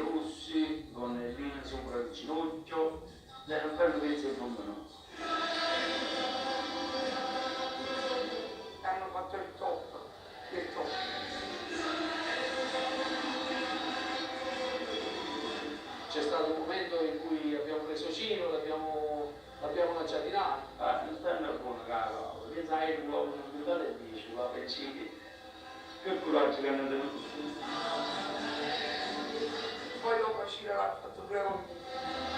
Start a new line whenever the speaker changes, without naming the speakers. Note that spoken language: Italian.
rossi, con le linee sopra il ginocchio, è un bello pezzo di domino.
Hanno fatto il top, il top. C'è stato un momento in cui abbiamo preso Cino, l'abbiamo lanciato.
Non stanno buona cara, perché sai che l'uomo non mi dà le 10, va per cibi. Che coraggio che hanno tenuto.
Poi dopo Cino l'ha fatto 2 volte.